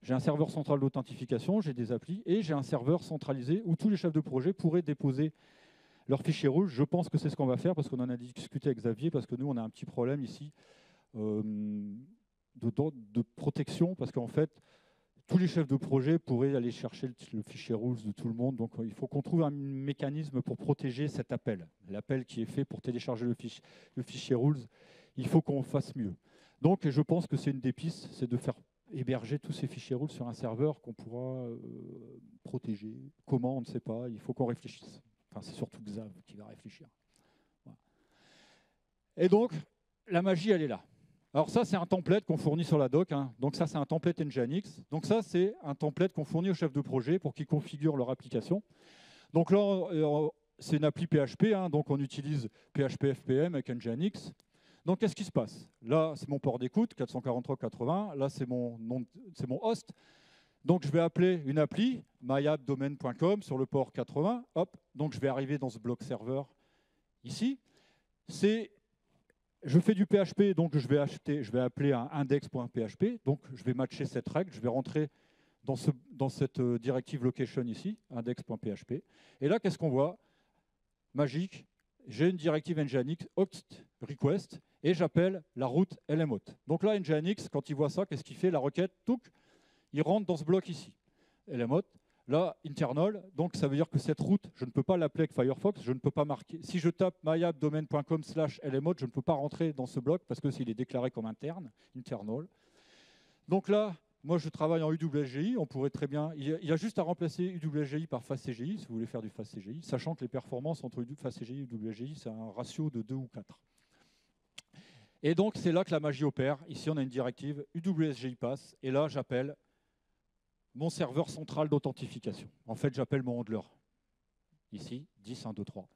J'ai un serveur central d'authentification, j'ai des applis, et j'ai un serveur centralisé où tous les chefs de projet pourraient déposer leurs fichiers rouges. Je pense que c'est ce qu'on va faire parce qu'on en a discuté avec Xavier, parce que nous, on a un petit problème ici de protection, parce qu'en fait, tous les chefs de projet pourraient aller chercher le fichier rules de tout le monde. Donc, il faut qu'on trouve un mécanisme pour protéger cet appel. L'appel qui est fait pour télécharger le fichier rules, il faut qu'on fasse mieux. Donc, je pense que c'est une des pistes, c'est de faire héberger tous ces fichiers rules sur un serveur qu'on pourra protéger. Comment, on ne sait pas. Il faut qu'on réfléchisse. Enfin, c'est surtout Xav qui va réfléchir. Voilà. Et donc, la magie, elle est là. Alors ça, c'est un template qu'on fournit sur la doc. Hein. Donc ça, c'est un template Nginx. Donc ça, c'est un template qu'on fournit aux chefs de projet pour qu'ils configurent leur application. Donc là, c'est une appli PHP. Hein. Donc on utilise PHP FPM avec Nginx. Donc qu'est-ce qui se passe? Là, c'est mon port d'écoute, 443.80. Là, c'est mon host. Donc je vais appeler une appli, myappdomain.com, sur le port 80. Hop. Donc je vais arriver dans ce bloc serveur ici. Je fais du PHP, donc je vais appeler un index.php. Donc je vais matcher cette règle, je vais rentrer dans cette directive location ici, index.php. Et là, qu'est-ce qu'on voit? Magique, j'ai une directive Nginx host request et j'appelle la route lmhot. Donc là, Nginx, quand il voit ça, qu'est-ce qu'il fait? La requête, il rentre dans ce bloc ici, lmhot. Là, internal, donc ça veut dire que cette route, je ne peux pas l'appeler avec Firefox, je ne peux pas marquer. Si je tape myappdomain.com/lmhot, je ne peux pas rentrer dans ce bloc parce que s'il est déclaré comme internal. Donc là, moi je travaille en UWGI, on pourrait très bien. Il y a juste à remplacer UWGI par FastCGI, si vous voulez faire du FastCGI, sachant que les performances entre FastCGI et UWGI, c'est un ratio de 2 ou 4. Et donc c'est là que la magie opère. Ici, on a une directive UWGI pass, et là j'appelle mon serveur central d'authentification. En fait, j'appelle mon handler. Ici, 10, 1, 2, 3.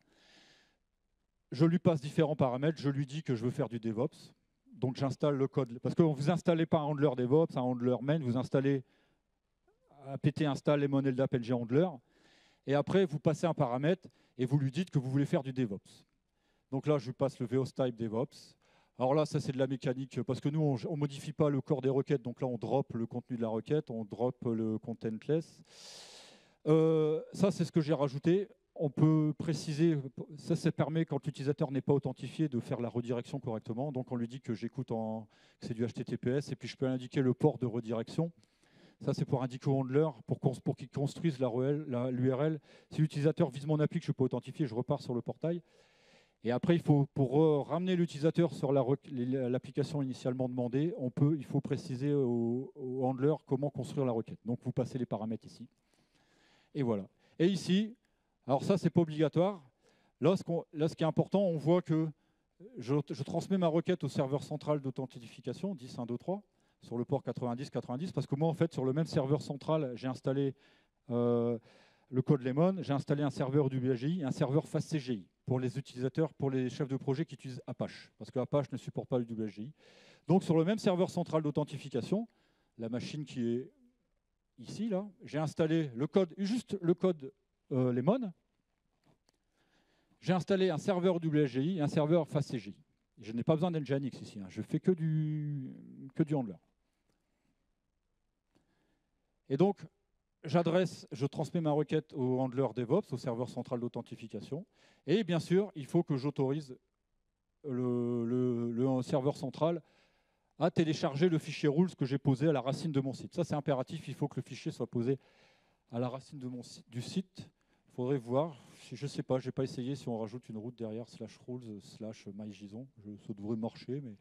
Je lui passe différents paramètres. Je lui dis que je veux faire du DevOps. Donc, j'installe le code. Parce que vous n'installez pas un handler DevOps, un handler main. Vous installez apt install lemonLDAP ng handler. Et après, vous passez un paramètre et vous lui dites que vous voulez faire du DevOps. Donc là, je lui passe le VOS-type DevOps. Alors là, ça, c'est de la mécanique, parce que nous, on ne modifie pas le corps des requêtes. Donc là, on drop le contenu de la requête, on drop le contentless. Ça, c'est ce que j'ai rajouté. On peut préciser, ça permet, quand l'utilisateur n'est pas authentifié, de faire la redirection correctement. Donc on lui dit que j'écoute que c'est du HTTPS, et puis je peux indiquer le port de redirection. Ça, c'est pour indiquer au handler, pour qu'il construise l'URL. Si l'utilisateur vise mon appli que je peux authentifier, je repars sur le portail. Et après, pour ramener l'utilisateur sur l'application initialement demandée, il faut préciser au handler comment construire la requête. Donc, vous passez les paramètres ici. Et voilà. Et ici, alors ça, ce n'est pas obligatoire. Là, ce qui est important, on voit que je transmets ma requête au serveur central d'authentification, 10, 1, 2, 3, sur le port 90-90, parce que moi, en fait, sur le même serveur central, j'ai installé le code Lemon, j'ai installé un serveur UWGI et un serveur FastCGI pour les utilisateurs, pour les chefs de projet qui utilisent Apache, parce que Apache ne supporte pas le UWGI. Donc sur le même serveur central d'authentification, la machine qui est ici, là, j'ai installé le code, juste le code Lemon. J'ai installé un serveur UWGI et un serveur FastCGI. Je n'ai pas besoin d'Nginx ici, hein. Je fais que du handler. Et donc, je transmets ma requête au handler DevOps, au serveur central d'authentification. Et bien sûr, il faut que j'autorise le serveur central à télécharger le fichier rules que j'ai posé à la racine de mon site. Ça, c'est impératif. Il faut que le fichier soit posé à la racine du site. Il faudrait voir. Je ne sais pas, je n'ai pas essayé si on rajoute une route derrière /rules/myJSON. Ça devrait marcher, mais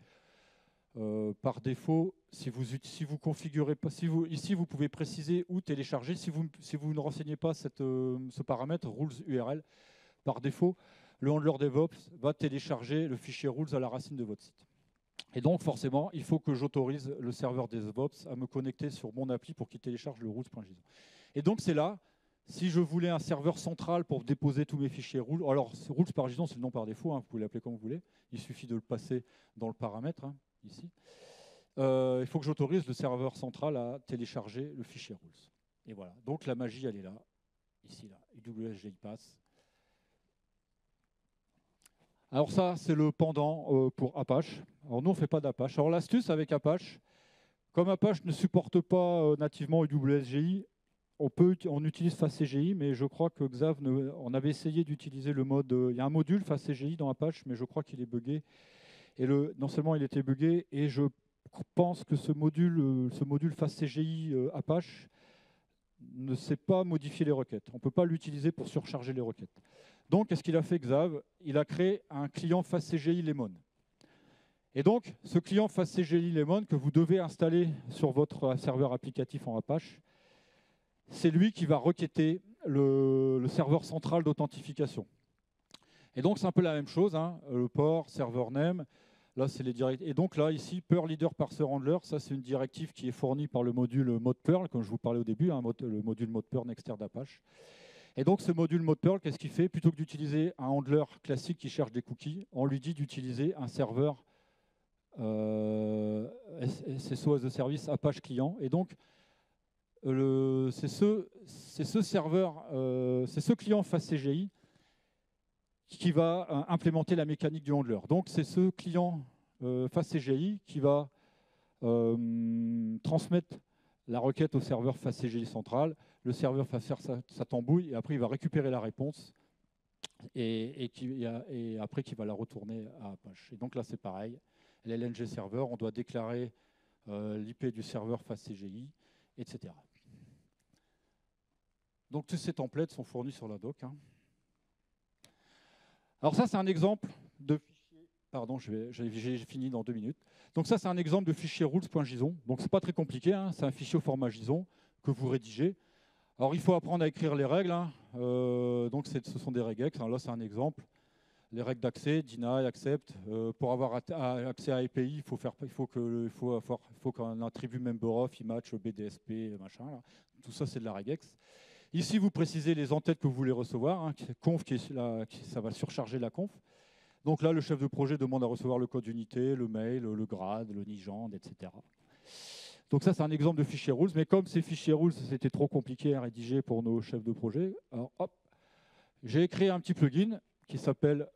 par défaut, si vous configurez pas, ici vous pouvez préciser où télécharger. Si vous ne renseignez pas ce paramètre rules URL, par défaut, le handler DevOps va télécharger le fichier rules à la racine de votre site. Et donc forcément, il faut que j'autorise le serveur DevOps à me connecter sur mon appli pour qu'il télécharge le rules.json. Et donc c'est là, si je voulais un serveur central pour déposer tous mes fichiers rules, alors rules par JSON c'est le nom par défaut, hein, vous pouvez l'appeler comme vous voulez, il suffit de le passer dans le paramètre, hein, ici. Il faut que j'autorise le serveur central à télécharger le fichier rules. Et voilà, donc la magie elle est là, ici là, UWGI pass. Alors ça, c'est le pendant pour Apache. Alors nous, on ne fait pas d'Apache. Alors l'astuce avec Apache, Comme Apache ne supporte pas nativement UWSGI, on utilise FastCGI, mais je crois que Xav, on avait essayé d'utiliser le mode... il y a un module FastCGI dans Apache, mais je crois qu'il est buggé. Et non seulement il était buggé, et je pense que ce module FastCGI Apache ne sait pas modifier les requêtes. On ne peut pas l'utiliser pour surcharger les requêtes. Donc, qu'est-ce qu'il a fait, Xav? Il a créé un client FastCGI Lemon. Et donc, ce client FastCGI Lemon que vous devez installer sur votre serveur applicatif en Apache, c'est lui qui va requêter le serveur central d'authentification. Et donc, c'est un peu la même chose, hein, le port, server name. Là, c'est les directives. Et donc là, ici, Perl leader parser handler, ça c'est une directive qui est fournie par le module mode Perl, comme je vous parlais au début, hein, le module mode Perl Nexter d'Apache. Et donc ce module mode Perl, qu'est-ce qu'il fait? Plutôt que d'utiliser un handler classique qui cherche des cookies, on lui dit d'utiliser un serveur SSO as a service Apache client. Et donc c'est ce serveur, c'est ce client FastCGI qui va implémenter la mécanique du handler. Donc c'est ce client FastCGI qui va transmettre la requête au serveur FastCGI central. Le serveur va faire sa tambouille et après il va récupérer la réponse et après qu'il va la retourner à Apache. Et donc là c'est pareil, l'LNG serveur, on doit déclarer l'IP du serveur FastCGI, etc. Donc tous ces templates sont fournis sur la doc. Hein. Alors ça c'est un exemple de fichier, pardon, j'ai fini dans 2 minutes. Donc ça c'est un exemple de fichier rules.json. Donc c'est pas très compliqué, hein. C'est un fichier au format JSON que vous rédigez. Alors il faut apprendre à écrire les règles. Hein. Donc ce sont des regex. Alors là c'est un exemple. Les règles d'accès, deny, accept. Pour avoir accès à API, il faut qu'un attribut member of, il match BDSP, machin. Là. Tout ça c'est de la regex. Ici, vous précisez les entêtes que vous voulez recevoir. Hein, conf, ça va surcharger la conf. Donc là, le chef de projet demande à recevoir le code unité, le mail, le grade, le nigand, etc. Donc ça, c'est un exemple de fichier rules. Mais comme ces fichiers rules, c'était trop compliqué à rédiger pour nos chefs de projet, alors hop, j'ai créé un petit plugin qui s'appelle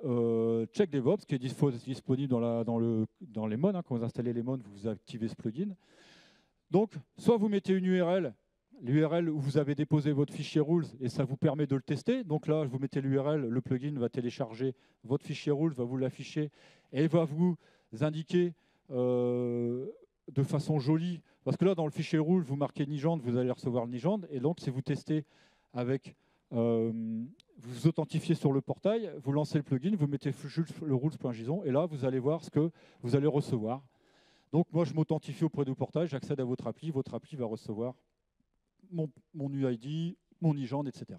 Check DevOps, qui est disponible dans Lemon. Hein. Quand vous installez Lemon, vous activez ce plugin. Donc, soit vous mettez une URL, l'URL où vous avez déposé votre fichier rules, et ça vous permet de le tester. Donc là, vous mettez l'URL, le plugin va télécharger votre fichier rules, va vous l'afficher, et va vous indiquer de façon jolie, parce que là, dans le fichier rules, vous marquez Nigand, vous allez recevoir le Nigand, et donc si vous testez avec... vous authentifiez sur le portail, vous lancez le plugin, vous mettez juste le rules.json, et là, vous allez voir ce que vous allez recevoir. Donc moi, je m'authentifie auprès du portail, j'accède à votre appli va recevoir mon UID, mon IGEND, etc.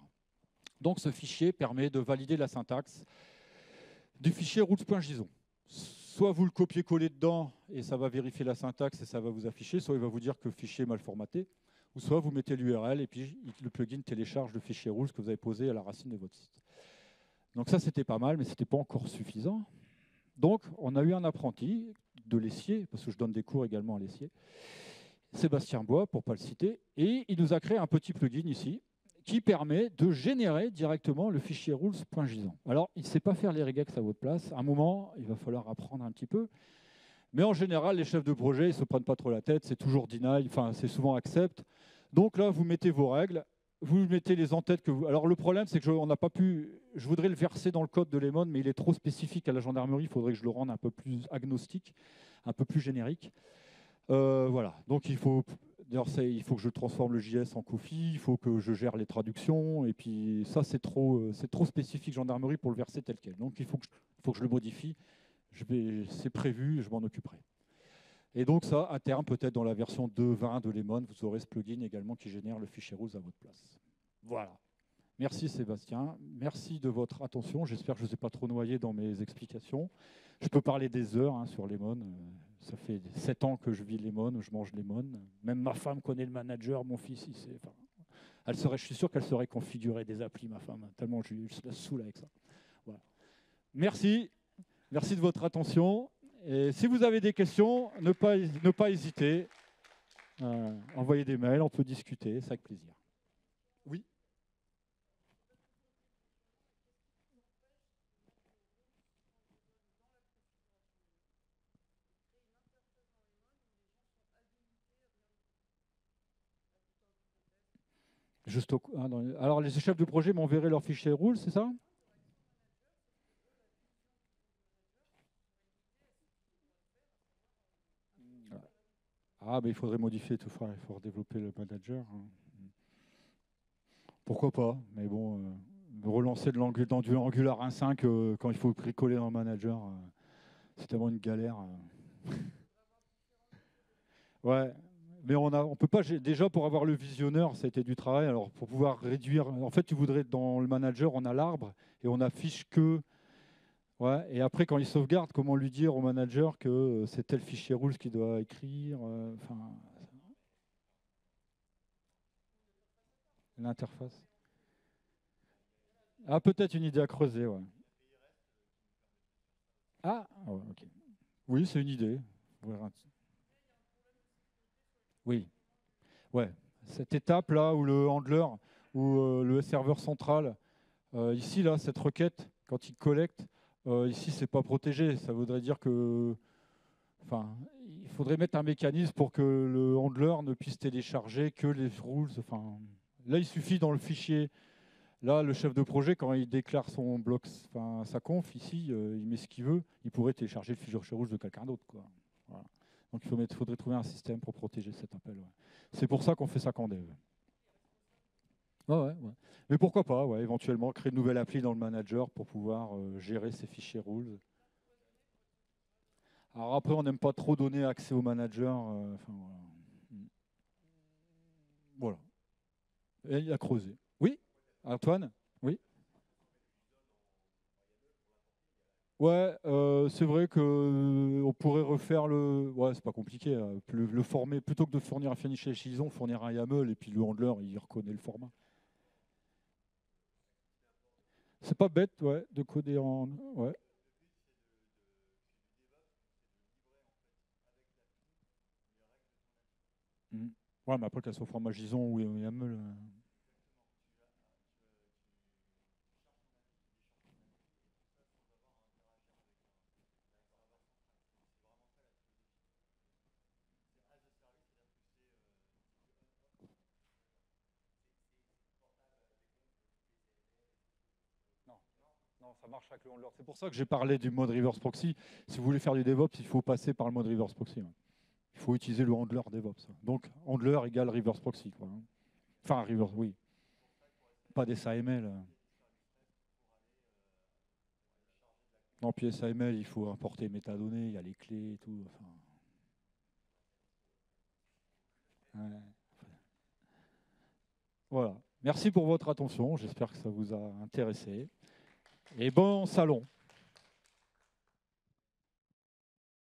Donc ce fichier permet de valider la syntaxe du fichier routes.json. Soit vous le copiez-collez dedans et ça va vérifier la syntaxe et ça va vous afficher, soit il va vous dire que le fichier est mal formaté, ou soit vous mettez l'URL et puis le plugin télécharge le fichier rules que vous avez posé à la racine de votre site. Donc ça, c'était pas mal, mais ce n'était pas encore suffisant. Donc on a eu un apprenti de l'Essier, parce que je donne des cours également à l'Essier, Sébastien Bois, pour ne pas le citer, et il nous a créé un petit plugin ici qui permet de générer directement le fichier rules.json. Alors, il ne sait pas faire les regex à votre place. À un moment, il va falloir apprendre un petit peu. Mais en général, les chefs de projet, ils ne se prennent pas trop la tête. C'est toujours deny, enfin, c'est souvent accept. Donc là, vous mettez vos règles, vous mettez les entêtes que vous... Alors, le problème, c'est que on n'a pas pu... Je voudrais le verser dans le code de Lemon, mais il est trop spécifique à la gendarmerie. Il faudrait que je le rende un peu plus agnostique, un peu plus générique. Voilà, donc il faut que je transforme le JS en Kofi, il faut que je gère les traductions, et puis ça c'est trop spécifique gendarmerie pour le verser tel quel. Donc il faut que je le modifie, c'est prévu, je m'en occuperai. Et donc ça, à terme, peut-être dans la version 2.20 de Lemon, vous aurez ce plugin également qui génère le fichier rules à votre place. Voilà. Merci Sébastien, merci de votre attention. J'espère que je ne vous ai pas trop noyé dans mes explications. Je peux parler des heures hein, sur Lemon. Ça fait 7 ans que je vis Lemon, je mange Lemon. Même ma femme connaît le manager, mon fils, il sait. Enfin, je suis sûr qu'elle saurait configurer des applis, ma femme, tellement je la saoule avec ça. Voilà. Merci de votre attention. Et si vous avez des questions, ne pas hésiter. Envoyez des mails, on peut discuter, c'est avec plaisir. Oui. Alors, les chefs de projet m'enverraient leur fichier rule, c'est ça? Ah, mais il faudrait modifier tout ça, il faut redévelopper le manager, hein. Pourquoi pas? Mais bon, relancer du Angular 1.5 quand il faut bricoler dans le manager, c'est tellement une galère. Ouais, mais on peut pas. Déjà, pour avoir le visionneur, ça a été du travail. Alors, pour pouvoir réduire. En fait, tu voudrais, dans le manager, on a l'arbre et on affiche que. Ouais, et après, quand il sauvegarde, comment lui dire au manager que c'est tel fichier rules qu'il doit écrire, enfin, l'interface. Ah, peut-être une idée à creuser, ouais. Ah, ouais, ok. Oui, c'est une idée. Oui, ouais. Cette étape-là où le handler, ou le serveur central, ici, là, cette requête, quand il collecte, ici, c'est pas protégé. Ça voudrait dire que, enfin, il faudrait mettre un mécanisme pour que le handler ne puisse télécharger que les rules. Enfin, là, il suffit dans le fichier. Là, le chef de projet, quand il déclare son bloc, enfin, sa conf, ici, il met ce qu'il veut. Il pourrait télécharger le fichier rules de quelqu'un d'autre, quoi. Voilà. Donc, faudrait trouver un système pour protéger cet appel. Ouais. C'est pour ça qu'on fait ça qu'en dev. Ouais, ouais, ouais. Mais pourquoi pas, ouais, éventuellement, créer une nouvelle appli dans le manager pour pouvoir gérer ces fichiers rules. Alors après, on n'aime pas trop donner accès au manager. Enfin, voilà. Voilà. Et il a creusé. Oui, Antoine? Oui. Ouais, c'est vrai que on pourrait refaire le. Ouais, c'est pas compliqué. Le former, plutôt que de fournir un fichier JSON, fournir un YAML et puis le handler, il reconnaît le format. C'est pas bête, ouais, de coder en. Ouais. Mm. Ouais, mais après qu'elle soit au format JSON ou YAML. Non, non, ça marche avec le handler. C'est pour ça que j'ai parlé du mode reverse proxy. Si vous voulez faire du DevOps, il faut passer par le mode reverse proxy. Ouais. Il faut utiliser le handler DevOps. Donc, handler égale reverse proxy, quoi, hein. Enfin, reverse, oui. Pas des SAML. Non, puis SAML, il faut importer les métadonnées, il y a les clés et tout. Enfin, ouais. Voilà. Merci pour votre attention. J'espère que ça vous a intéressé. Et bon salon.